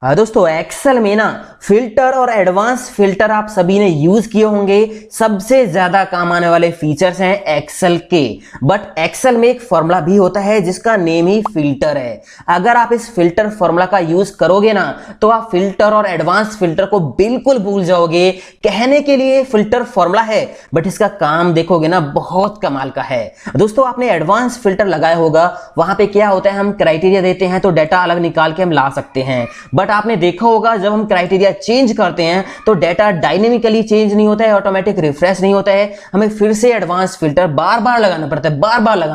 हाँ दोस्तों, एक्सेल में ना फिल्टर और एडवांस फिल्टर आप सभी ने यूज किए होंगे। सबसे ज्यादा काम आने वाले फीचर्स हैं एक्सेल के। बट एक्सेल में एक फॉर्मूला भी होता है जिसका नेम ही फिल्टर है। अगर आप इस फिल्टर फॉर्मूला का यूज करोगे ना तो आप फिल्टर और एडवांस फिल्टर को बिल्कुल भूल जाओगे। कहने के लिए फिल्टर फॉर्मूला है बट इसका काम देखोगे ना बहुत कमाल का है। दोस्तों, आपने एडवांस फिल्टर लगाया होगा, वहां पे क्या होता है, हम क्राइटेरिया देते हैं तो डाटा अलग निकाल के हम ला सकते हैं। बट आपने देखा होगा जब हम क्राइटेरिया चेंज करते हैं तो डाटा डायनेमिकली चेंज नहीं होता है, ऑटोमेटिक रिफ्रेश नहीं होता है, हमें फिर से एडवांस फिल्टर बार बार लगाना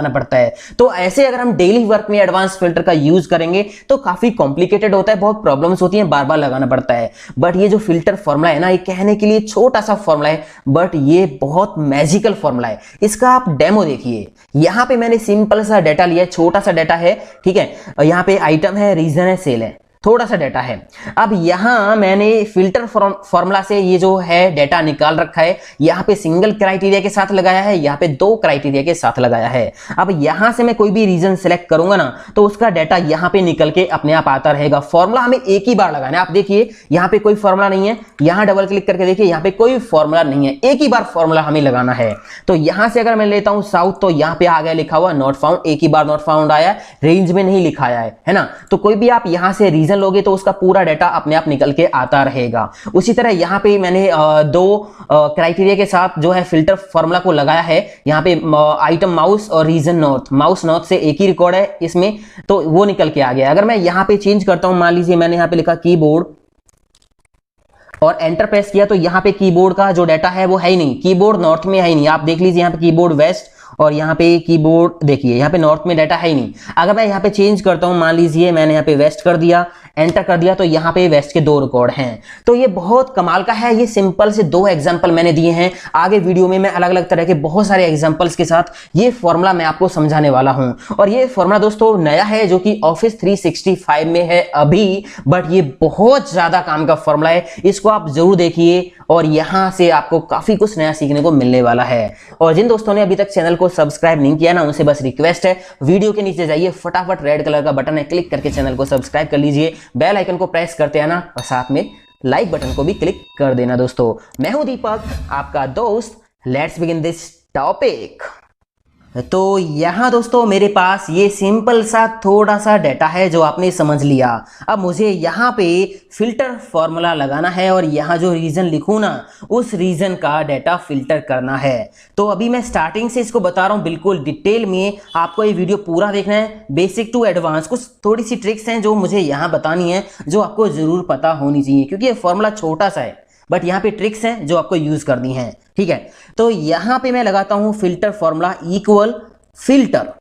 पड़ता है। तो ऐसे अगर हम डेली वर्क में एडवांस फिल्टर का यूज करेंगे तो काफी कॉम्प्लिकेटेड होता है, बहुत प्रॉब्लम्स होती हैं, बार बार लगाना पड़ता है। बट ये जो फिल्टर फॉर्मूला है ना, ये कहने के लिए छोटा सा फॉर्मूला है बट ये बहुत मैजिकल फॉर्मूला है। इसका आप डेमो देखिए। यहां पे मैंने सिंपल सा डाटा लिया है, छोटा सा डाटा है, ठीक है। यहां पे आइटम है, रीजन है, सेल है, थोड़ा सा डाटा है। अब यहां मैंने फिल्टर फॉर्मूला से ये जो है डाटा निकाल रखा है। यहां पे सिंगल क्राइटेरिया के साथ लगाया है, यहां पे दो क्राइटेरिया के साथ लगाया है। अब यहां से मैं कोई भी रीजन सेलेक्ट करूंगा ना तो उसका डाटा यहां पे निकल के अपने आप आता रहेगा। फॉर्मूला हमें एक ही बार लगाना है। आप देखिए यहां पे कोई फॉर्मूला नहीं है, यहां डबल क्लिक करके देखिए यहां पे कोई फॉर्मूला नहीं है, एक ही बार फॉर्मूला हमें लगाना है। तो यहां से अगर मैं लेता हूं साउथ तो यहां पे आ गया लिखा हुआ नॉट फाउंड, एक ही बार नॉट फाउंड आया, रेंज में नहीं लिखाया है ना। तो कोई भी आप यहां से रीजन लोगे तो उसका पूरा डाटा अपने आप निकल के आता रहेगा। उसी तरह यहां पे मैंने दो क्राइटेरिया के साथ जो है फिल्टर फॉर्मूला को लगाया है। यहां पे आइटम माउस और रीजन नॉर्थ, माउस नॉर्थ से एक ही रिकॉर्ड है इसमें, तो वो निकल के आ गया। अगर मैं यहां पे चेंज करता हूं, मान लीजिए मैंने यहां पे लिखा कीबोर्ड और एंटर प्रेस किया तो यहां पे कीबोर्ड का जो डाटा है वो है ही नहीं, कीबोर्ड नॉर्थ में है ही नहीं। आप देख लीजिए यहां पे कीबोर्ड वेस्ट और यहाँ पे कीबोर्ड देखिए यहाँ पे नॉर्थ में डाटा है ही नहीं। अगर मैं यहाँ पे चेंज करता हूँ, मान लीजिए मैंने यहाँ पे वेस्ट कर दिया, एंटर कर दिया, तो यहाँ पे वेस्ट के दो रिकॉर्ड हैं। तो ये बहुत कमाल का है। ये सिंपल से दो एग्जांपल मैंने दिए हैं। आगे वीडियो में मैं अलग अलग तरह के बहुत सारे एग्जांपल्स के साथ ये फॉर्मूला मैं आपको समझाने वाला हूं। और ये फॉर्मूला दोस्तों नया है जो कि ऑफिस 365 में है अभी, बट ये बहुत ज्यादा काम का फॉर्मूला है। इसको आप जरूर देखिए और यहां से आपको काफी कुछ नया सीखने को मिलने वाला है। और जिन दोस्तों ने अभी तक चैनल को सब्सक्राइब नहीं किया ना, उनसे बस रिक्वेस्ट है, वीडियो के नीचे जाइए, फटाफट रेड कलर का बटन है, क्लिक करके चैनल को सब्सक्राइब कर लीजिए, बेल आइकन को प्रेस करते आना और साथ में लाइक बटन को भी क्लिक कर देना। दोस्तों, मैं हूं दीपक, आपका दोस्त। Let's begin this topic. तो यहां दोस्तों मेरे पास ये सिंपल सा थोड़ा सा डाटा है जो आपने समझ लिया। अब मुझे यहां पे फिल्टर फॉर्मूला लगाना है और यहां जो रीजन लिखूं ना उस रीजन का डाटा फिल्टर करना है। तो अभी मैं स्टार्टिंग से इसको बता रहा हूं बिल्कुल डिटेल में। आपको ये वीडियो पूरा देखना है, बेसिक टू एडवांस। कुछ थोड़ी सी ट्रिक्स हैं जो मुझे यहां बतानी है, जो आपको जरूर पता होनी चाहिए क्योंकि ये फॉर्मूला छोटा सा है बट यहाँ पे ट्रिक्स हैं जो आपको यूज करनी है, ठीक है। तो यहां पे मैं लगाता हूं फिल्टर फॉर्मूला इक्वल फिल्टर,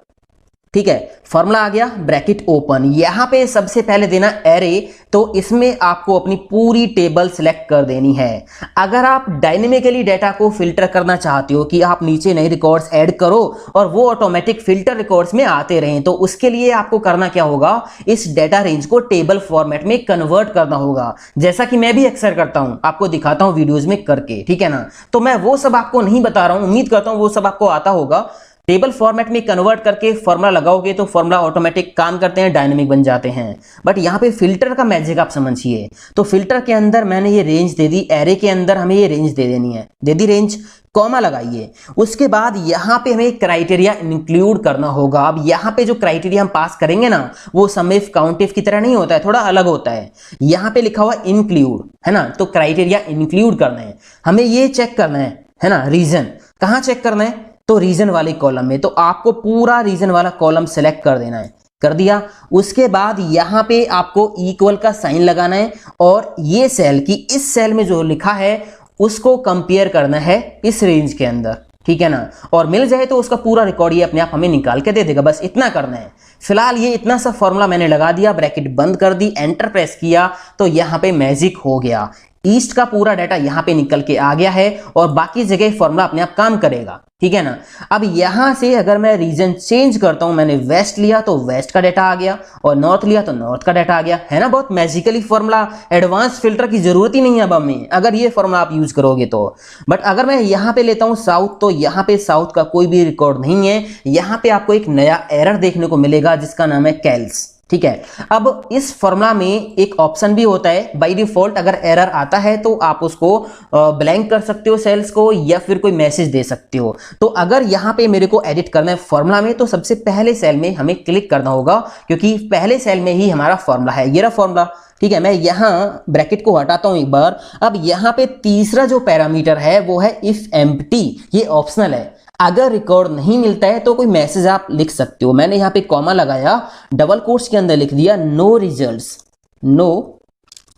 ठीक है। फॉर्मूला आ गया, ब्रैकेट ओपन। यहां पे सबसे पहले देना एरे, तो इसमें आपको अपनी पूरी टेबल सिलेक्ट कर देनी है। अगर आप डायनेमिकली डाटा को फिल्टर करना चाहते हो कि आप नीचे नए रिकॉर्ड्स ऐड करो और वो ऑटोमेटिक फिल्टर रिकॉर्ड्स में आते रहें, तो उसके लिए आपको करना क्या होगा, इस डाटा रेंज को टेबल फॉर्मेट में कन्वर्ट करना होगा, जैसा कि मैं भी अक्सर करता हूं, आपको दिखाता हूं वीडियोज में करके, ठीक है ना। तो मैं वो सब आपको नहीं बता रहा हूं, उम्मीद करता हूं वो सब आपको आता होगा। टेबल फॉर्मेट में कन्वर्ट करके फॉर्मूला लगाओगे तो फॉर्मूला ऑटोमेटिक काम करते हैं, डायनेमिक बन जाते हैं। बट यहाँ पे फिल्टर का मैजिक आप समझिए। तो फिल्टर के अंदर मैंने ये रेंज दे दी, एरे के अंदर हमें ये रेंज दे देनी है, दे दी रेंज, कॉमा लगाइए। उसके बाद यहाँ पे हमें क्राइटेरिया इंक्लूड करना होगा। अब यहाँ पे जो क्राइटेरिया हम पास करेंगे ना वो सम इफ काउंट इफ की तरह नहीं होता है, थोड़ा अलग होता है। यहाँ पे लिखा हुआ इंक्लूड है ना, तो क्राइटेरिया इंक्लूड करना है हमें, ये चेक करना है ना। रीजन कहाँ चेक करना है, तो रीजन वाले कॉलम में। तो आपको पूरा रीजन वाला कॉलम सेलेक्ट कर देना है, कर दिया। उसके बाद यहां पे आपको इक्वल का साइन लगाना है और ये सेल की इस सेल में जो लिखा है उसको कंपेयर करना है इस रेंज के अंदर, ठीक है ना। और मिल जाए तो उसका पूरा रिकॉर्ड ये अपने आप हमें निकाल के दे देगा, बस इतना करना है। फिलहाल ये इतना सा फॉर्मूला मैंने लगा दिया, ब्रैकेट बंद कर दी, एंटर प्रेस किया तो यहां पे मैजिक हो गया। ईस्ट का पूरा डाटा यहां पे निकल के आ गया है और बाकी जगह फॉर्मूला अपने आप काम करेगा, ठीक है ना। अब यहां से अगर मैं रीजन चेंज करता हूं, मैंने वेस्ट लिया तो वेस्ट का डाटा आ गया और नॉर्थ लिया तो नॉर्थ का डाटा आ गया, है ना। बहुत मैजिकली फॉर्मूला, एडवांस फिल्टर की जरूरत ही नहीं है अब हमें अगर ये फॉर्मूला आप यूज करोगे तो। बट अगर मैं यहां पे लेता हूं साउथ, तो यहां पे साउथ का कोई भी रिकॉर्ड नहीं है। यहां पे आपको एक नया एरर देखने को मिलेगा जिसका नाम है कैल्स, ठीक है। अब इस फॉर्मूला में एक ऑप्शन भी होता है, बाय डिफॉल्ट अगर एरर आता है तो आप उसको ब्लैंक कर सकते हो सेल्स को, या फिर कोई मैसेज दे सकते हो। तो अगर यहां पे मेरे को एडिट करना है फॉर्मूला में, तो सबसे पहले सेल में हमें क्लिक करना होगा, क्योंकि पहले सेल में ही हमारा फॉर्मूला है, ये रहा फॉर्मूला। ठीक है, मैं यहां ब्रैकेट को हटाता हूं एक बार। अब यहां पे तीसरा जो पैरामीटर है वो है इफ एम्प्टी, ये ऑप्शनल है। अगर रिकॉर्ड नहीं मिलता है तो कोई मैसेज आप लिख सकते हो। मैंने यहां पे कॉमा लगाया, डबल कोट्स के अंदर लिख दिया नो रिजल्ट्स, नो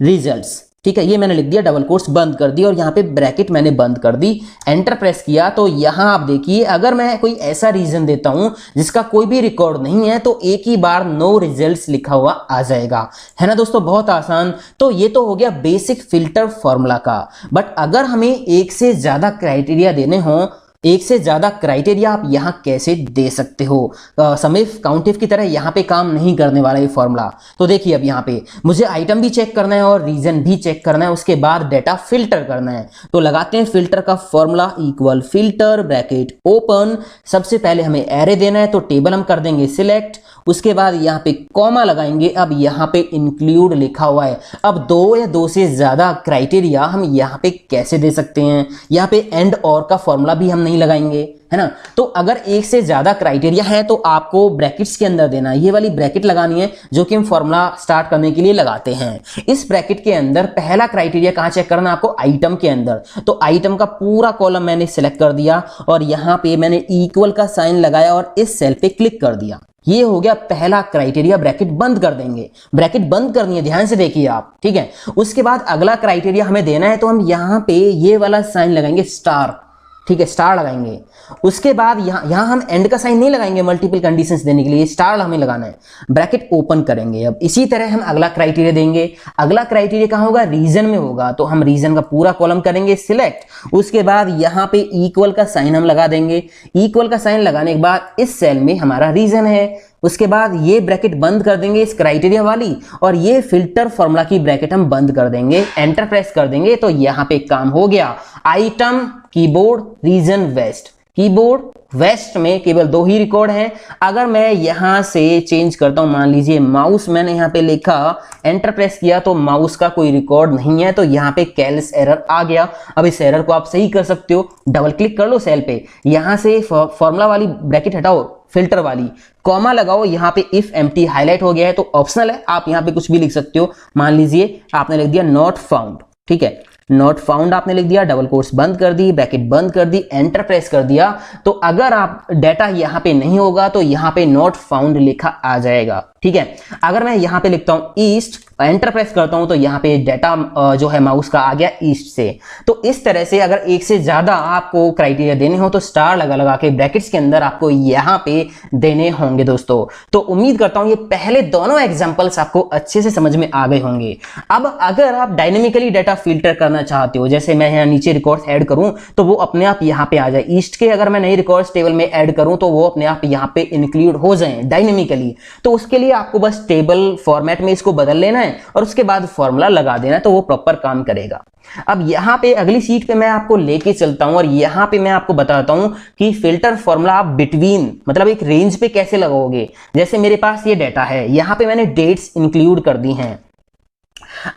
रिजल्ट्स। ठीक है, ये मैंने लिख दिया, डबल कोट्स बंद कर दी और यहाँ पे ब्रैकेट मैंने बंद कर दी, एंटर प्रेस किया। तो यहाँ आप देखिए, अगर मैं कोई ऐसा रीजन देता हूं जिसका कोई भी रिकॉर्ड नहीं है तो एक ही बार नो रिजल्ट्स लिखा हुआ आ जाएगा, है ना दोस्तों, बहुत आसान। तो ये तो हो गया बेसिक फिल्टर फॉर्मूला का। बट अगर हमें एक से ज्यादा क्राइटेरिया देने हों, एक से ज्यादा क्राइटेरिया आप यहां कैसे दे सकते हो। समिफ काउंटिफ की तरह यहां पे काम नहीं करने वाला ये फॉर्मूला। तो देखिए, अब यहां पे मुझे आइटम भी चेक करना है और रीजन भी चेक करना है, उसके बाद डेटा फिल्टर करना है। तो लगाते हैं फिल्टर का formula, equal filter bracket open. सबसे पहले हमें एरे देना है, तो टेबल हम कर देंगे सिलेक्ट, उसके बाद यहाँ पे कॉमा लगाएंगे। अब यहाँ पे इंक्लूड लिखा हुआ है। अब दो या दो से ज्यादा क्राइटेरिया हम यहाँ पे कैसे दे सकते हैं, यहाँ पे एंड और का फॉर्मूला भी हम नहीं लगाएंगे, है ना। तो अगर एक से ज्यादा क्राइटेरिया है तो आपको ब्रैकेट्स के अंदर देना है, ये वाली ब्रैकेट लगानी है जो कि हम फॉर्मूला स्टार्ट करने के लिए लगाते हैं। इस ब्रैकेट के अंदर पहला क्राइटेरिया कहां चेक करना है आपको, आइटम के अंदर। तो आइटम का पूरा कॉलम मैंने सिलेक्ट कर दिया और यहां पे मैंने इक्वल का साइन लगाया और इस सेल पे क्लिक कर दिया। ये हो गया पहला क्राइटेरिया, ब्रैकेट बंद कर देंगे। ब्रैकेट बंद करनी है, ध्यान से देखिए आप, ठीक है। उसके बाद अगला क्राइटेरिया हमें देना है, तो हम यहां पे ये वाला साइन लगाएंगे स्टार, ठीक है, स्टार लगाएंगे। उसके बाद यहां हम एंड का साइन नहीं लगाएंगे मल्टीपल कंडीशंस देने के लिए, स्टार हमें लगाना है। ब्रैकेट ओपन करेंगे। अब इसी तरह हम अगला क्राइटेरिया देंगे। अगला क्राइटेरिया कहां होगा, रीजन में होगा, तो हम रीजन का पूरा कॉलम करेंगे सिलेक्ट। उसके बाद यहां पे इक्वल का साइन हम लगा देंगे। इक्वल का साइन लगाने के बाद इस सेल में हमारा रीजन है। उसके बाद ये ब्रैकेट बंद कर देंगे इस क्राइटेरिया वाली, और ये फिल्टर फॉर्मूला की ब्रैकेट हम बंद कर देंगे, एंटर प्रेस कर देंगे। तो यहां पे काम हो गया। Item, keyboard, region, west. Keyboard west में केवल दो ही रिकॉर्ड हैं। अगर मैं यहां से चेंज करता हूं, मान लीजिए माउस, मैंने यहां पे लिखा, एंटर प्रेस किया तो माउस का कोई रिकॉर्ड नहीं है, तो यहां पे कैलस एरर आ गया। अब इस एरर को आप सही कर सकते हो, डबल क्लिक कर लो सेल पे, यहां से फॉर्मूला वाली ब्रैकेट हटाओ, फिल्टर वाली कॉमा लगाओ। यहां पे इफ एम्प्टी हाईलाइट हो गया है तो ऑप्शनल है, आप यहां पे कुछ भी लिख सकते हो। मान लीजिए आपने लिख दिया नॉट फाउंड, ठीक है, नॉट फाउंड आपने लिख दिया, डबल कोट्स बंद कर दी, ब्रैकेट बंद कर दी, एंटर प्रेस कर दिया। तो अगर आप डाटा यहां पे नहीं होगा तो यहां पे नॉट फाउंड लिखा आ जाएगा, ठीक है। अगर मैं यहां पे लिखता हूं ईस्ट, एंटर प्रेस करता हूं तो यहां पे डाटा जो है माउस का आ गया ईस्ट से। तो इस तरह से अगर एक से ज्यादा आपको क्राइटेरिया देने हो तो स्टार लगा लगा के ब्रैकेट्स के अंदर आपको यहां पे देने होंगे दोस्तों। तो उम्मीद करता हूं ये पहले दोनों एग्जांपल्स आपको अच्छे से समझ में आ गए होंगे। अब अगर आप डायनेमिकली डाटा फिल्टर करना चाहते हो, जैसे मैं यहाँ नीचे रिकॉर्ड्स ऐड करूं तो वो अपने आप यहाँ पे आ जाए ईस्ट के, अगर मैं नई रिकॉर्ड्स टेबल में ऐड करूं तो वो अपने आप यहाँ पे इंक्लूड हो जाए डायनेमिकली। तो उसके लिए आपको बस टेबल फॉर्मेट में इसको बदल लेना है और उसके बाद फॉर्मूला लगा देना है, तो वो प्रॉपर काम करेगा। अब यहां पे अगली सीट पे मैं आपको लेके चलता हूं और यहां पे मैं आपको बताता हूं कि फिल्टर फॉर्मूला आप बिटवीन, मतलब एक रेंज पे कैसे लगाओगे। जैसे मेरे पास ये डाटा है, यहां पे मैंने डेट्स इंक्लूड कर दी हैं।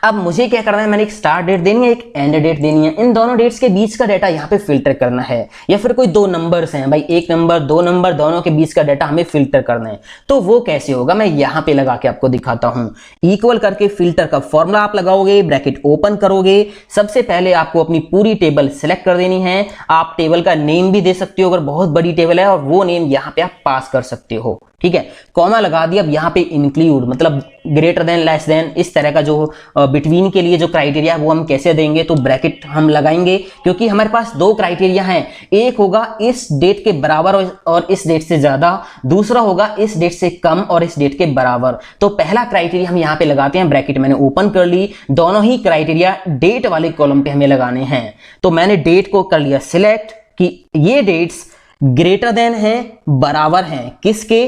अब मुझे क्या करना है, मैंने एक स्टार्ट डेट देनी है, एक एंड डेट देनी है। इन दोनों डेट्स के बीच का डाटा यहाँ पे फिल्टर करना है, या फिर कोई दो नंबर्स हैं भाई, एक नंबर दो नंबर, दोनों के बीच का डाटा हमें फिल्टर करना है। तो वो कैसे होगा, मैं यहाँ पे लगा के आपको दिखाता हूं। इक्वल करके फिल्टर का फॉर्मूला आप लगाओगे, ब्रैकेट ओपन करोगे। सबसे पहले आपको अपनी पूरी टेबल सिलेक्ट कर देनी है। आप टेबल का नेम भी दे सकते हो अगर बहुत बड़ी टेबल है, और वो नेम यहाँ पे आप पास कर सकते हो, ठीक है। कॉमा लगा दिया। अब यहाँ पे इंक्लूड मतलब ग्रेटर देन, लेस देन, इस तरह का जो बिटवीन के लिए जो क्राइटेरिया है वो हम कैसे देंगे, तो ब्रैकेट हम लगाएंगे, क्योंकि हमारे पास दो क्राइटेरिया हैं। एक होगा इस डेट के बराबर और इस डेट से ज्यादा, दूसरा होगा इस डेट से कम और इस डेट के बराबर। तो पहला क्राइटेरिया हम यहाँ पे लगाते हैं, ब्रैकेट मैंने ओपन कर ली। दोनों ही क्राइटेरिया डेट वाले कॉलम पे हमें लगाने हैं। तो मैंने डेट को कर लिया सिलेक्ट कि ये डेट्स ग्रेटर देन है, बराबर हैं किसके,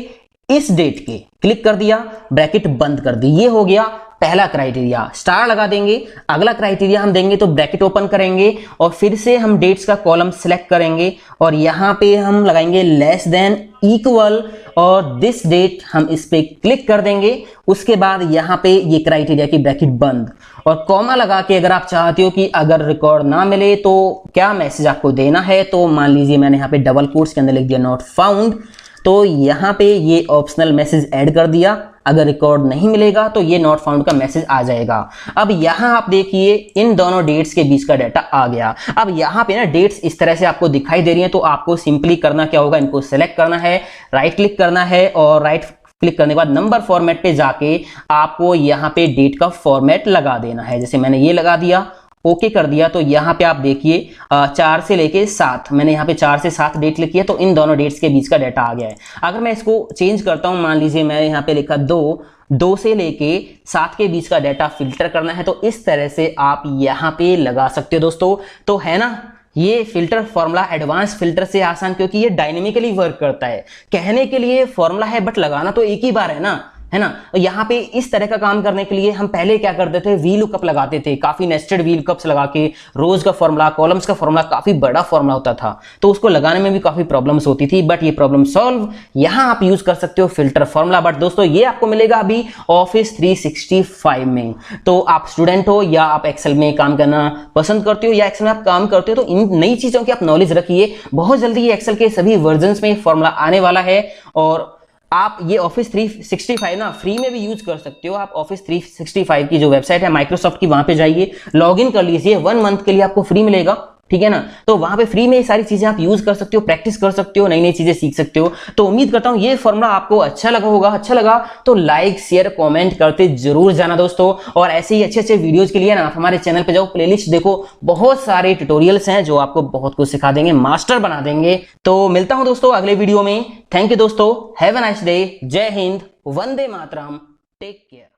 इस डेट के, क्लिक कर दिया, ब्रैकेट बंद कर दी। ये हो गया पहला क्राइटेरिया, स्टार लगा देंगे। अगला क्राइटेरिया हम देंगे तो ब्रैकेट ओपन करेंगे और फिर से हम डेट्स का कॉलम सिलेक्ट करेंगे और यहां पे हम लगाएंगे लेस देन इक्वल और दिस डेट हम इस पे क्लिक कर देंगे। उसके बाद यहाँ पे ये क्राइटेरिया की ब्रैकेट बंद और कॉमा लगा के अगर आप चाहते हो कि अगर रिकॉर्ड ना मिले तो क्या मैसेज आपको देना है, तो मान लीजिए मैंने यहाँ पे डबल कोट्स के अंदर लिख दिया नॉट फाउंड, तो यहाँ पे ये ऑप्शनल मैसेज ऐड कर दिया। अगर रिकॉर्ड नहीं मिलेगा तो ये नॉट फाउंड का मैसेज आ जाएगा। अब यहाँ आप देखिए इन दोनों डेट्स के बीच का डाटा आ गया। अब यहाँ पे ना डेट्स इस तरह से आपको दिखाई दे रही हैं, तो आपको सिंपली करना क्या होगा, इनको सेलेक्ट करना है, राइट क्लिक करना है और राइट क्लिक करने के बाद नंबर फॉर्मेट पे जाके आपको यहाँ पे डेट का फॉर्मेट लगा देना है। जैसे मैंने ये लगा दिया, ओके कर दिया, तो यहाँ पे आप देखिए 4 से लेके 7, मैंने यहाँ पे 4 से 7 डेट लिखी है, तो इन दोनों डेट्स के बीच का डाटा आ गया है। अगर मैं इसको चेंज करता हूँ, मान लीजिए मैं यहाँ पे लिखा 2 से लेके 7 के बीच का डाटा फिल्टर करना है, तो इस तरह से आप यहाँ पे लगा सकते हो दोस्तों। तो है ना ये फिल्टर फॉर्मूला एडवांस फिल्टर से आसान, क्योंकि ये डायनेमिकली वर्क करता है। कहने के लिए फॉर्मूला है बट लगाना तो एक ही बार है ना, है ना। यहाँ पे इस तरह का काम करने के लिए हम पहले क्या करते थे, वी लुकअप लगाते थे, काफी नेस्टेड वी लुकअप्स लगा के रोज का फॉर्मूला, कॉलम्स का फॉर्मूला, काफी बड़ा फॉर्मूला होता था, तो उसको लगाने में भी काफी प्रॉब्लम्स होती थी। बट ये प्रॉब्लम सॉल्व, यहाँ आप यूज कर सकते हो फिल्टर फॉर्मूला। बट दोस्तों ये आपको मिलेगा अभी ऑफिस 365 में। तो आप स्टूडेंट हो या आप एक्सेल में काम करना पसंद करते हो या एक्सेल में आप काम करते हो, तो इन नई चीजों की आप नॉलेज रखिए। बहुत जल्दी ये एक्सेल के सभी वर्जन में फॉर्मूला आने वाला है और आप ये ऑफिस 365 ना फ्री में भी यूज कर सकते हो। आप ऑफिस 365 की जो वेबसाइट है माइक्रोसॉफ्ट की, वहां पे जाइए, लॉग इन कर लीजिए, 1 मंथ के लिए आपको फ्री मिलेगा, ठीक है ना। तो वहां पे फ्री में ये सारी चीजें आप यूज कर सकते हो, प्रैक्टिस कर सकते हो, नई नई चीजें सीख सकते हो। तो उम्मीद करता हूं ये फॉर्मूला आपको अच्छा लगा होगा। अच्छा लगा तो लाइक शेयर कमेंट करते जरूर जाना दोस्तों। और ऐसे ही अच्छे अच्छे वीडियोस के लिए ना आप हमारे चैनल पे जाओ, प्लेलिस्ट देखो, बहुत सारे ट्यूटोरियल्स हैं जो आपको बहुत कुछ सिखा देंगे, मास्टर बना देंगे। तो मिलता हूं दोस्तों अगले वीडियो में। थैंक यू दोस्तों, हैव अ नाइस डे, जय हिंद, वंदे मातरम, टेक केयर।